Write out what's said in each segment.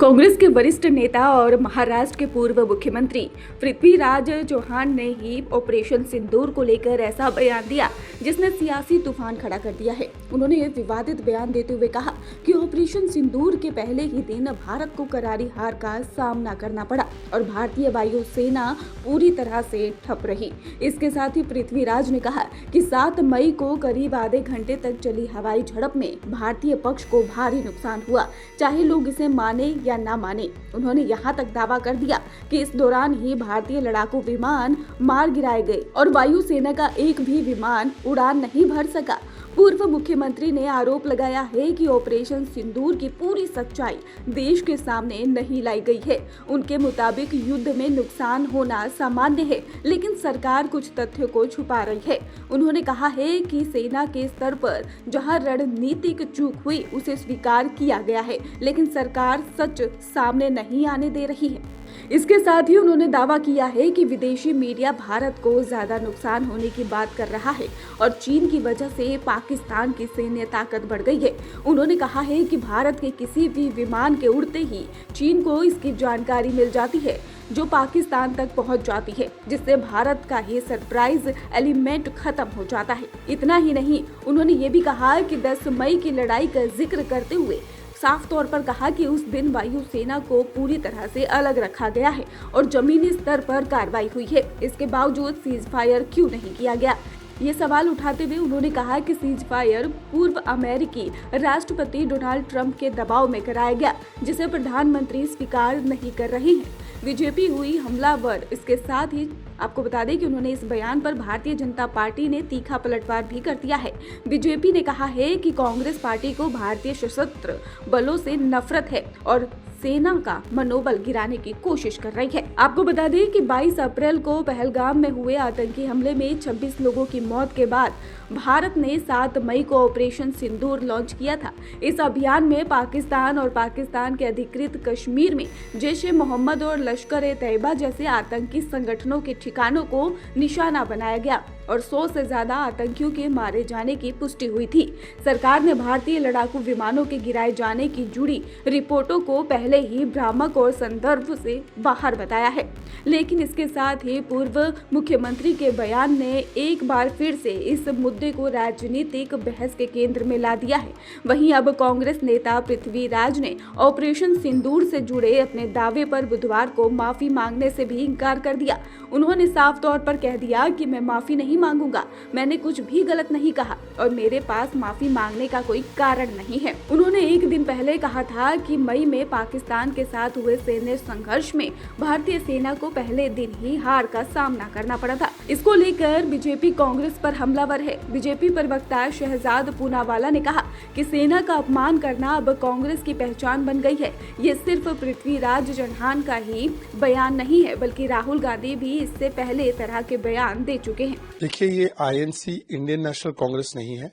कांग्रेस के वरिष्ठ नेता और महाराष्ट्र के पूर्व मुख्यमंत्री पृथ्वीराज चौहान ने ही ऑपरेशन सिंदूर को लेकर ऐसा बयान दिया जिसने सियासी तूफान खड़ा कर दिया है। उन्होंने विवादित बयान देते हुए कहा कि ऑपरेशन सिंदूर के पहले ही दिन भारत को करारी हार का सामना करना पड़ा और भारतीय वायुसेना पूरी तरह से ठप रही। इसके साथ ही पृथ्वीराज ने कहा कि 7 मई को करीब आधे घंटे तक चली हवाई झड़प में भारतीय पक्ष को भारी नुकसान हुआ, चाहे लोग इसे माने या ना माने। उन्होंने यहाँ तक दावा कर दिया कि इस दौरान ही भारतीय लड़ाकू विमान मार गिराए गए और वायुसेना का एक भी विमान उड़ान नहीं भर सका। पूर्व मुख्यमंत्री ने आरोप लगाया है कि ऑपरेशन सिंदूर की पूरी सच्चाई देश के सामने नहीं लाई गई है। उनके मुताबिक युद्ध में नुकसान होना सामान्य है, लेकिन सरकार कुछ तथ्यों को छुपा रही है। उन्होंने कहा है कि सेना के स्तर पर जहां रणनीतिक चूक हुई उसे स्वीकार किया गया है, लेकिन सरकार सच सामने नहीं आने दे रही है। इसके साथ ही उन्होंने दावा किया है कि विदेशी मीडिया भारत को ज्यादा नुकसान होने की बात कर रहा है और चीन की वजह से पाकिस्तान की सैन्य ताकत बढ़ गई है। उन्होंने कहा है कि भारत के किसी भी विमान के उड़ते ही चीन को इसकी जानकारी मिल जाती है जो पाकिस्तान तक पहुंच जाती है, जिससे भारत का ही सरप्राइज एलिमेंट खत्म हो जाता है। इतना ही नहीं, उन्होंने ये भी कहा कि 10 मई की लड़ाई का जिक्र करते हुए साफ तौर पर कहा कि उस दिन वायुसेना को पूरी तरह से अलग रखा गया है और जमीनी स्तर पर कार्रवाई हुई है। इसके बावजूद सीज फायर क्यों नहीं किया गया? ये सवाल उठाते हुए उन्होंने कहा कि सीज फायर पूर्व अमेरिकी राष्ट्रपति डोनाल्ड ट्रंप के दबाव में कराया गया, जिसे प्रधानमंत्री स्वीकार नहीं कर रही हैं। बीजेपी हुई हमलावर। इसके साथ ही आपको बता दें कि उन्होंने इस बयान पर भारतीय जनता पार्टी ने तीखा पलटवार भी कर दिया है। बीजेपी ने कहा है कि कांग्रेस पार्टी को भारतीय सशस्त्र बलों से नफरत है और सेना का मनोबल गिराने की कोशिश कर रही है। आपको बता दें कि 22 अप्रैल को पहलगाम में हुए आतंकी हमले में 26 लोगों की मौत के बाद भारत ने 7 मई को ऑपरेशन सिंदूर लॉन्च किया था। इस अभियान में पाकिस्तान और पाकिस्तान के अधिकृत कश्मीर में जैश-ए-मोहम्मद और लश्कर-ए-तैयबा जैसे आतंकी संगठनों के ठिकानों को निशाना बनाया गया और 100 से ज्यादा आतंकियों के मारे जाने की पुष्टि हुई थी। सरकार ने भारतीय लड़ाकू विमानों के गिराए जाने की जुड़ी रिपोर्टों को पहले ही भ्रामक और संदर्भ से बाहर बताया है, लेकिन इसके साथ ही पूर्व मुख्यमंत्री के बयान ने एक बार फिर से इस मुद्दे को राजनीतिक बहस के केंद्र में ला दिया है। वहीं अब कांग्रेस नेता पृथ्वीराज ने ऑपरेशन सिंदूर से जुड़े अपने दावे पर बुधवार को माफी मांगने से भी इनकार कर दिया। उन्होंने साफ तौर पर कह दिया कि मैं माफी नहीं मांगूंगा, मैंने कुछ भी गलत नहीं कहा और मेरे पास माफी मांगने का कोई कारण नहीं है। उन्होंने एक दिन पहले कहा था कि मई में पाकिस्तान के साथ हुए सैन्य संघर्ष में भारतीय सेना को पहले दिन ही हार का सामना करना पड़ा था। इसको लेकर बीजेपी कांग्रेस पर हमलावर है। बीजेपी प्रवक्ता शहजाद पूनावाला ने कहा कि सेना का अपमान करना अब कांग्रेस की पहचान बन गई है। ये सिर्फ पृथ्वीराज चौहान का ही बयान नहीं है, बल्कि राहुल गांधी भी इससे पहले इस तरह के बयान दे चुके हैं। देखिए, ये आईएनसी इंडियन नेशनल कांग्रेस नहीं है,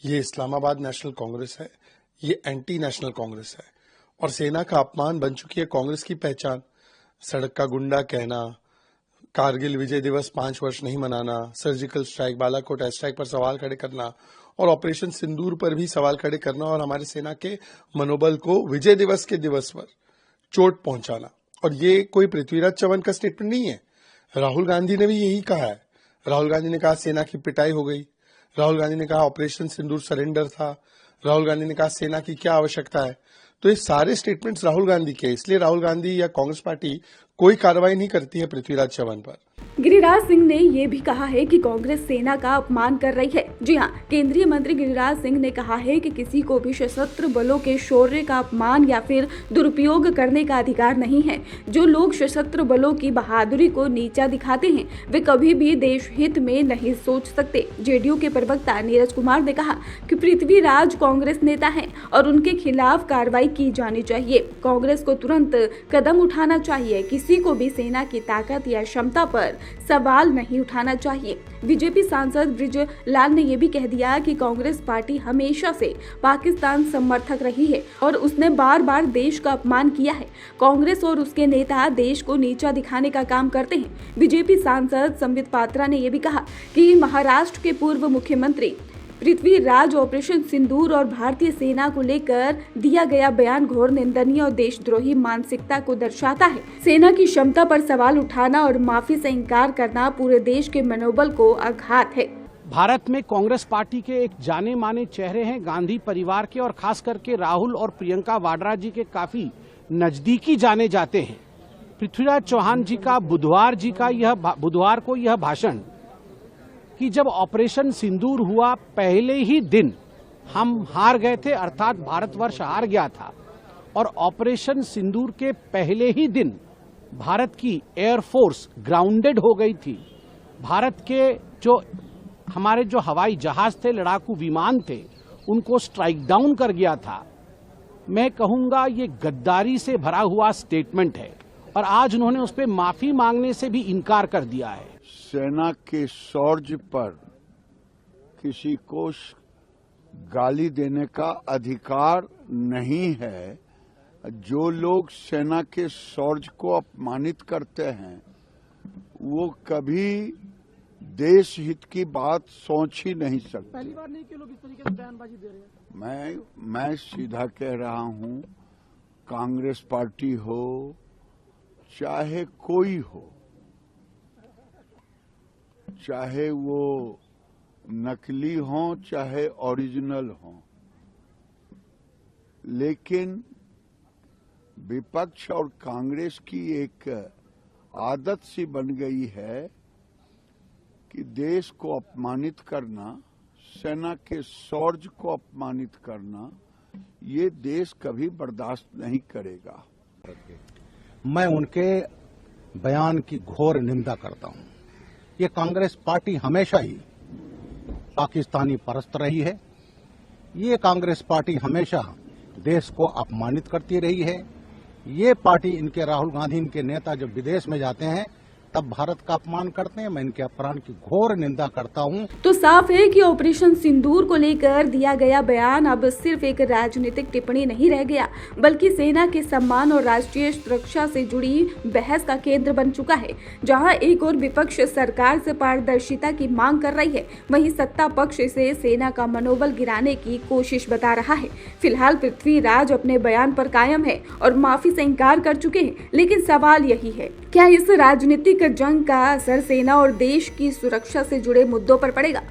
ये इस्लामाबाद नेशनल कांग्रेस है, ये एंटी नेशनल कांग्रेस है और सेना का अपमान बन चुकी है कांग्रेस की पहचान। सड़क का गुंडा कहना, कारगिल विजय दिवस 5 वर्ष नहीं मनाना, surgical strike, Balakot air strike पर सवाल खड़े करना और ऑपरेशन सिंदूर पर भी सवाल खड़े करना और हमारे सेना के मनोबल को विजय दिवस के दिवस पर चोट पहुंचाना। और ये कोई पृथ्वीराज चौहान का स्टेटमेंट नहीं है। राहुल गांधी ने भी यही कहा है। राहुल गांधी ने कहा सेना की पिटाई हो गई। राहुल गांधी ने कहा ऑपरेशन सिंदूर सरेंडर था। राहुल गांधी ने कहा सेना की क्या आवश्यकता है। तो ये सारे स्टेटमेंट्स राहुल गांधी के, इसलिए राहुल गांधी या कांग्रेस पार्टी कोई कार्रवाई नहीं करती है पृथ्वीराज चौहान पर। गिरिराज सिंह ने ये भी कहा है कि कांग्रेस सेना का अपमान कर रही है। जी हां, केंद्रीय मंत्री गिरिराज सिंह ने कहा है कि किसी को भी सशस्त्र बलों के शौर्य का अपमान या फिर दुरुपयोग करने का अधिकार नहीं है। जो लोग सशस्त्र बलों की बहादुरी को नीचा दिखाते हैं वे कभी भी देश हित में नहीं सोच सकते। जेडीयू के प्रवक्ता नीरज कुमार ने कहा कि पृथ्वीराज कांग्रेस नेता हैं और उनके खिलाफ कार्रवाई की जानी चाहिए। कांग्रेस को तुरंत कदम उठाना चाहिए। किसी को भी सेना की ताकत या क्षमता पर सवाल नहीं उठाना चाहिए। बीजेपी सांसद ब्रिजलाल ने यह भी कह दिया कि कांग्रेस पार्टी हमेशा से पाकिस्तान समर्थक रही है और उसने बार बार देश का अपमान किया है। कांग्रेस और उसके नेता देश को नीचा दिखाने का काम करते हैं। बीजेपी सांसद संबित पात्रा ने यह भी कहा कि महाराष्ट्र के पूर्व मुख्यमंत्री पृथ्वीराज ऑपरेशन सिंदूर और भारतीय सेना को लेकर दिया गया बयान घोर निंदनीय और देशद्रोही मानसिकता को दर्शाता है। सेना की क्षमता पर सवाल उठाना और माफी से इंकार करना पूरे देश के मनोबल को आघात है। भारत में कांग्रेस पार्टी के एक जाने माने चेहरे हैं गांधी परिवार के, और खास करके राहुल और प्रियंका वाड्रा जी के काफी नजदीकी जाने जाते हैं। पृथ्वीराज चौहान जी का बुधवार को यह भाषण कि जब ऑपरेशन सिंदूर हुआ पहले ही दिन हम हार गए थे, अर्थात भारतवर्ष हार गया था, और ऑपरेशन सिंदूर के पहले ही दिन भारत की एयरफोर्स ग्राउंडेड हो गई थी। भारत के हमारे जो हवाई जहाज थे, लड़ाकू विमान थे, उनको स्ट्राइक डाउन कर गया था। मैं कहूंगा ये गद्दारी से भरा हुआ स्टेटमेंट है, और आज उन्होंने उस पर माफी मांगने से भी इनकार कर दिया है। सेना के शौर्य पर किसी को गाली देने का अधिकार नहीं है। जो लोग सेना के शौर्य को अपमानित करते हैं वो कभी देश हित की बात सोच ही नहीं सकते। पहली बार नहीं कि लोग इस तरीके से बयानबाजी दे रहे हैं। मैं सीधा कह रहा हूं, कांग्रेस पार्टी हो चाहे कोई हो, चाहे वो नकली हो चाहे ओरिजिनल हो, लेकिन विपक्ष और कांग्रेस की एक आदत सी बन गई है कि देश को अपमानित करना, सेना के शौर्य को अपमानित करना, ये देश कभी बर्दाश्त नहीं करेगा। मैं उनके बयान की घोर निंदा करता हूं। ये कांग्रेस पार्टी हमेशा ही पाकिस्तानी परस्त रही है। ये कांग्रेस पार्टी हमेशा देश को अपमानित करती रही है। ये पार्टी, इनके राहुल गांधी, इनके नेता जब विदेश में जाते हैं तब भारत का अपमान करते हैं। मैं इनके अपमान की घोर निंदा करता हूं। तो साफ है कि ऑपरेशन सिंदूर को लेकर दिया गया बयान अब सिर्फ एक राजनीतिक टिप्पणी नहीं रह गया, बल्कि सेना के सम्मान और राष्ट्रीय सुरक्षा से जुड़ी बहस का केंद्र बन चुका है। जहां एक और विपक्ष सरकार से पारदर्शिता की मांग कर रही है, वहीं सत्ता पक्ष से सेना का मनोबल गिराने की कोशिश बता रहा है। फिलहाल पृथ्वीराज अपने बयान पर कायम है और माफी से इंकार कर चुके हैं, लेकिन सवाल यही है, क्या इस राजनीतिक जंग का असर सेना और देश की सुरक्षा से जुड़े मुद्दों पर पड़ेगा?